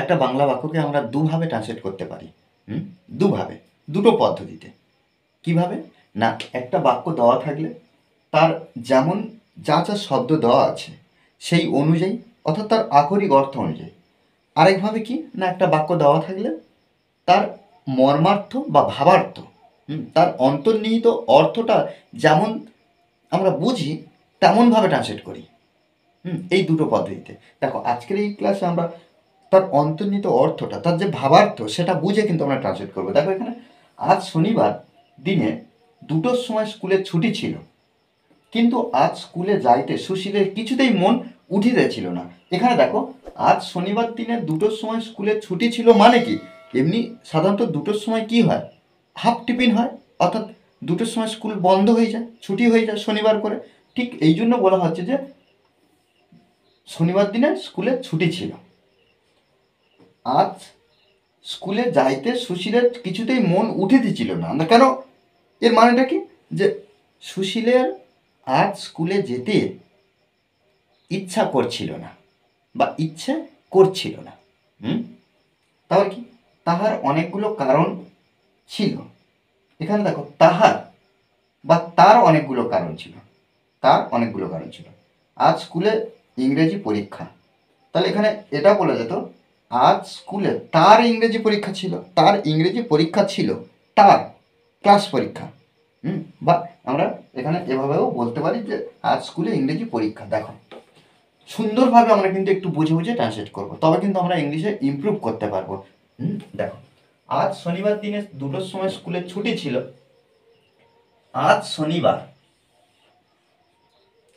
একটা বাংলা বাক্যকে আমরা দুভাবে ট্রান্সলেট করতে পারি। দুভাবে, দুটো পদ্ধতিতে। কিভাবে? না, একটা বাক্য দেওয়া থাকলে তার যেমন যা যা শব্দ দেওয়া আছে সেই অনুযায়ী, অর্থাৎ তার আক্ষরিক অর্থ অনুযায়ী। আরেকভাবে কি না, একটা বাক্য দেওয়া থাকলে তার মর্মার্থ বা ভাবার্থ, তার অন্তর্নিহিত অর্থটা যেমন আমরা বুঝি তেমনভাবে ট্রান্সলেট করি। এই দুটো পদ্ধতিতে। দেখো, আজকের এই ক্লাসে আমরা তার অন্তর্নিহিত অর্থটা, তার যে ভাবার্থ সেটা বুঝে কিন্তু আমরা ট্রান্সলেট করবো। দেখো এখানে, আজ শনিবার দিনে 2টোর সময় স্কুলের ছুটি ছিল, কিন্তু আজ স্কুলে যাইতে সুশীলের কিছুতেই মন উঠিতেছিল না। এখানে দেখো, আজ শনিবার দিনে 2টোর সময় স্কুলের ছুটি ছিল মানে কি, এমনি সাধারণত 2টোর সময় কি হয়, হাফ টিফিন হয়, অর্থাৎ 2টোর সময় স্কুল বন্ধ হয়ে যায়, ছুটি হয়ে যায় শনিবার করে। ঠিক এই জন্য বলা হচ্ছে যে শনিবার দিনে স্কুলে ছুটি ছিল। আজ স্কুলে যাইতে সুশীলের কিছুতেই মন উঠিতেছিল না। কেন? এর মানেটা কি, যে সুশীলের আজ স্কুলে যেতে ইচ্ছা করছিল না বা ইচ্ছে করছিল না। তাহলে কি, তাহার অনেকগুলো কারণ ছিল। এখানে দেখো, তাহার বা তার অনেকগুলো কারণ ছিল, তার অনেকগুলো কারণ ছিল। আজ স্কুলে ইংরেজি পরীক্ষা, তাহলে এখানে এটা বলা যেত, আজ স্কুলে তার ইংরেজি পরীক্ষা ছিল, তার ইংরেজি পরীক্ষা ছিল, তার ক্লাস পরীক্ষা। বা আমরা এখানে এভাবেও বলতে পারি যে আজ স্কুলে ইংরেজি পরীক্ষা। দেখো, সুন্দরভাবে আমরা কিন্তু একটু বুঝে বুঝে ট্রান্সলেট করবো, তবে কিন্তু আমরা ইংলিশে ইমপ্রুভ করতে পারবো। দেখো, আজ শনিবার দিনে 2টোর সময় স্কুলের ছুটি ছিল। আজ শনিবার,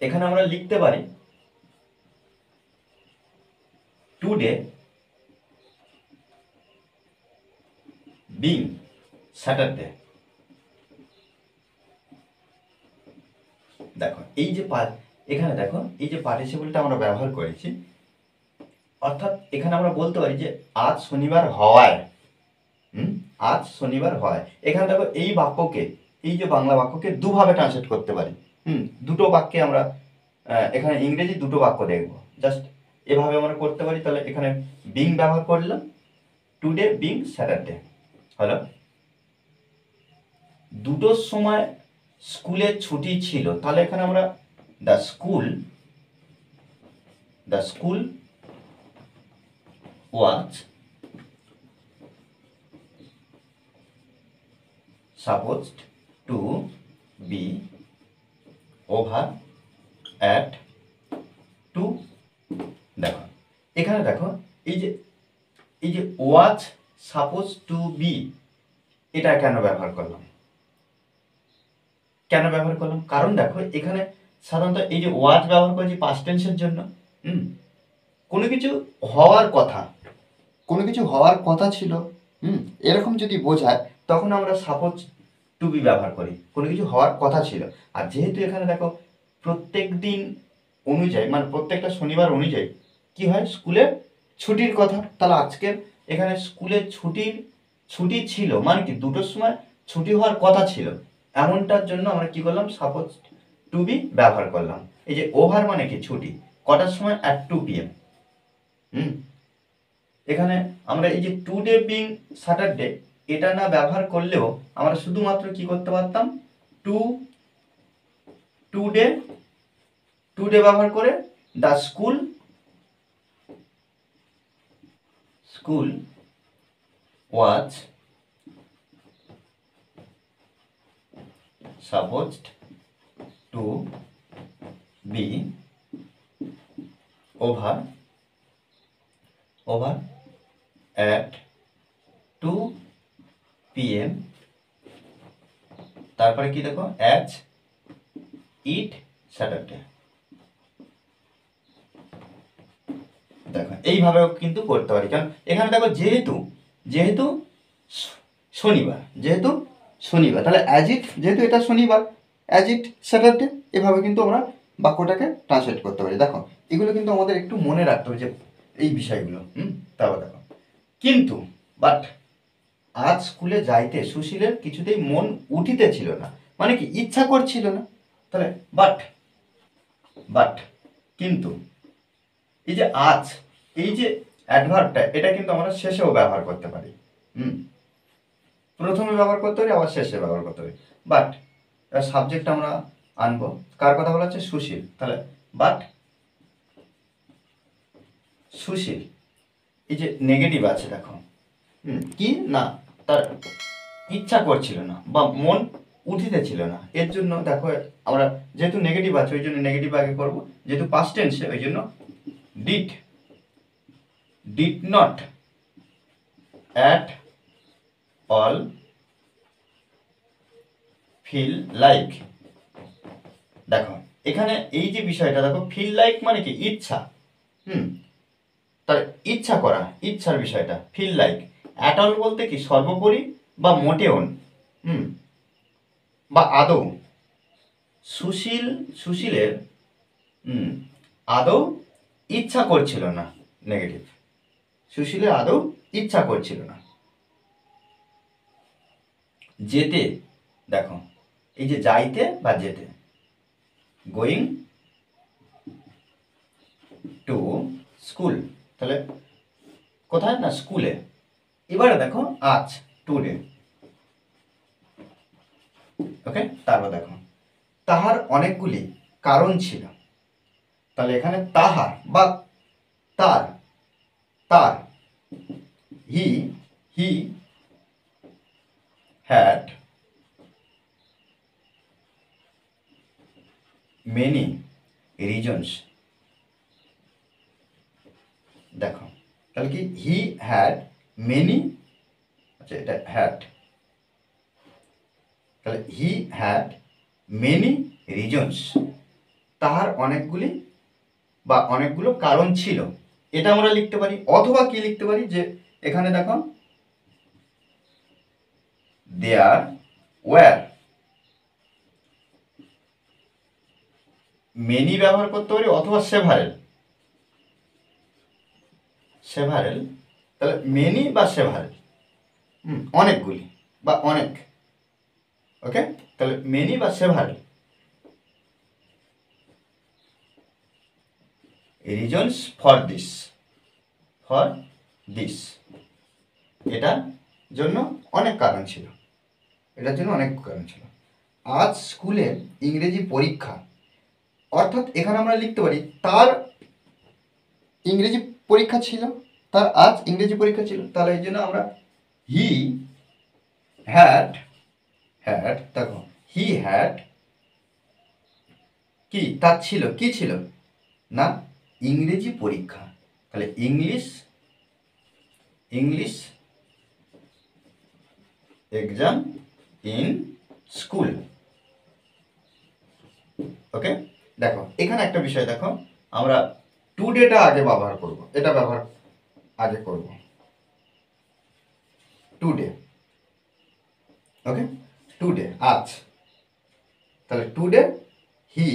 এখানে আমরা লিখতে পারি টুডে বিং স্যাটারডে। দেখো, এই যে এখানে দেখো, এই যে পার্টিসিপলটা আমরা ব্যবহার করেছি, অর্থাৎ এখানে আমরা বলতে পারি যে আজ শনিবার হওয়ায়, আজ শনিবার হয়। এখানে দেখো, এই বাক্যকে, এই যে বাংলা বাক্যকে দুভাবে ট্রান্সলেট করতে পারি। দুটো বাক্যে আমরা এখানে ইংরেজি দুটো বাক্য দেখবো, জাস্ট এভাবে আমরা করতে পারি। তাহলে এখানে বিং ব্যবহার করলাম, টুডে বিং স্যাটারডে হলো। 2টোর সময় স্কুলের ছুটি ছিল, তাহলে এখানে আমরা the school was supposed to be over at 2। দেখো, এখানে দেখো, এই যে ওয়াজ সাপোজ টু বি, এটা কেন ব্যবহার করলাম? কারণ দেখো, এখানে সাধারণত এই যে ওয়াজ ব্যবহার করেছি পাস্ট টেন্সের জন্য। কোনো কিছু হওয়ার কথা ছিল, এরকম যদি বোঝায় তখন আমরা সাপোজ টু বি ব্যবহার করি, কোনো কিছু হওয়ার কথা ছিল। আর যেহেতু এখানে দেখো প্রত্যেক দিন অনুযায়ী, মানে প্রত্যেকটা শনিবার অনুযায়ী কি হয়, স্কুলে ছুটির কথা, তাহলে আজকের এখানে স্কুলের ছুটি ছিল মানে কি 2টোর সময় ছুটি হওয়ার কথা ছিল, এমনটার জন্য আমরা কি করলাম, সাপোজ টু বি ব্যবহার করলাম। এই যে ওভার মানে কি ছুটি, কটার সময়, অ্যাট 2 PM। এখানে আমরা এই যে টুডে বিং স্যাটারডে, এটা না ব্যবহার করলেও আমরা শুধুমাত্র কি করতে পারতাম, টুডে ব্যবহার করে the school was supposed to be over at 2 PM। তারপরে কি দেখো, অ্যাজ ইট স্যাটারডে। দেখো, এইভাবেও কিন্তু করতে পারি। কারণ এখানে দেখো, যেহেতু শনিবার, তাহলে অ্যাজ ইট, যেহেতু এটা শনিবার, অ্যাজ ইট স্যাটারডে, এভাবে কিন্তু আমরা বাক্যটাকে ট্রান্সলেট করতে পারি। দেখো, এগুলো কিন্তু আমাদের একটু মনে রাখতে হবে, যে এই বিষয়গুলো। তারপর দেখো, কিন্তু বাট আজ স্কুলে যাইতে সুশীলের কিছুতেই মন উঠিতেছিল না, মানে কি ইচ্ছা করছিল না। তাহলে বাট কিন্তু এই যে আজ, এই যে অ্যাডভার্বটা এটা কিন্তু আমরা শেষেও ব্যবহার করতে পারি। প্রথমে ব্যবহার করতে পারি, আবার শেষে ব্যবহার করতে পারি। বাট সাবজেক্ট আমরা আনবো, কার কথা বলা হচ্ছে? সুশীল। তাহলে বাট সুশীল, এই যে নেগেটিভ আছে দেখো, কি না, তার ইচ্ছা করছিল না বা মন উঠিতেছিল না, এর জন্য দেখো আমরা যেহেতু নেগেটিভ আছে ওই জন্য নেগেটিভ আগে করব, যেহেতু পাস্ট টেন্সে ওই জন্য did not at all feel like. দেখো এখানে এই যে বিষয়টা দেখো, ফিল লাইক মানে কি? ইচ্ছা। তাহলে ইচ্ছা করা, ইচ্ছার বিষয়টা ফিল লাইক। অ্যাট অল বলতে কি? সর্বোপরি বা মোটেও, বা আদৌ। সুশীলের আদৌ ইচ্ছা করছিল না, নেগেটিভ। সুশীলের আদৌ ইচ্ছা করছিল না যেতে। দেখো এই যে যাইতে বা যেতে, গোয়িং টু স্কুল, তাহলে কোথায়? না স্কুলে। এবারে দেখো আজ, টুডে। ওকে, তারপর দেখো তাহার অনেকগুলি কারণ ছিল। তাহলে এখানে তাহার বা তার, তার হি হ্যাড মেনি রিজনস। দেখো তাহলে কি? হি হ্যাড মেনি, আচ্ছা এটা হ্যাড, তাহলে হি হ্যাড মেনি রিজনস, তাহার অনেকগুলি বা অনেকগুলো কারণ ছিল, এটা আমরা লিখতে পারি। অথবা কি লিখতে পারি? যে এখানে দেখো দেয়ার ওয়্যার, মেনি ব্যবহার করতে পারি, অথবা সেভারেল। তাহলে মেনি বা সেভারেল, অনেকগুলি বা অনেক। ওকে, তাহলে মেনি বা সেভারেল রিজনস ফর দিস, এটার জন্য অনেক কারণ ছিল, এটার জন্য অনেক কারণ ছিল। আজ স্কুলে ইংরেজি পরীক্ষা, অর্থাৎ এখানে আমরা লিখতে পারি তার ইংরেজি পরীক্ষা ছিল, তার আজ ইংরেজি পরীক্ষা ছিল। তাহলে এই জন্য আমরা হি হ্যাড, দেখো হি হ্যাড কি? তার ছিল, কি ছিল? না ইংরেজি পরীক্ষা। তাহলে ইংলিশ এক্সাম ইন স্কুল। ওকে, দেখো এখানে একটা বিষয় দেখো, আমরা টুডেটা আগে ব্যবহার করব, এটা ব্যবহার আগে করব, টুডে। ওকে, টুডে আজ। তাহলে today he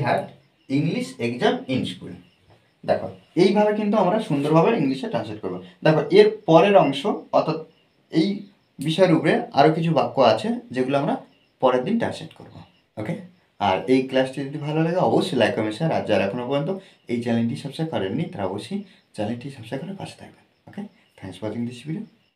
had English exam in school. দেখো এইভাবে কিন্তু আমরা সুন্দরভাবে ইংলিশে ট্রান্সলেট করবো। দেখো এর পরের অংশ, অর্থাৎ এই বিষয়ের উপরে আরও কিছু বাক্য আছে যেগুলো আমরা পরের দিন ট্রান্সলেট করবো। ওকে, আর এই ক্লাসটি যদি ভালো লাগে অবশ্যই লাইক কমেন্ট শেয়ার, আর যারা এখনও পর্যন্ত এই চ্যানেলটি সাবস্ক্রাইব করেননি তারা অবশ্যই চ্যানেলটি সাবস্ক্রাইব করে পাশে থাকবেন। Okay, thanks for watching this video.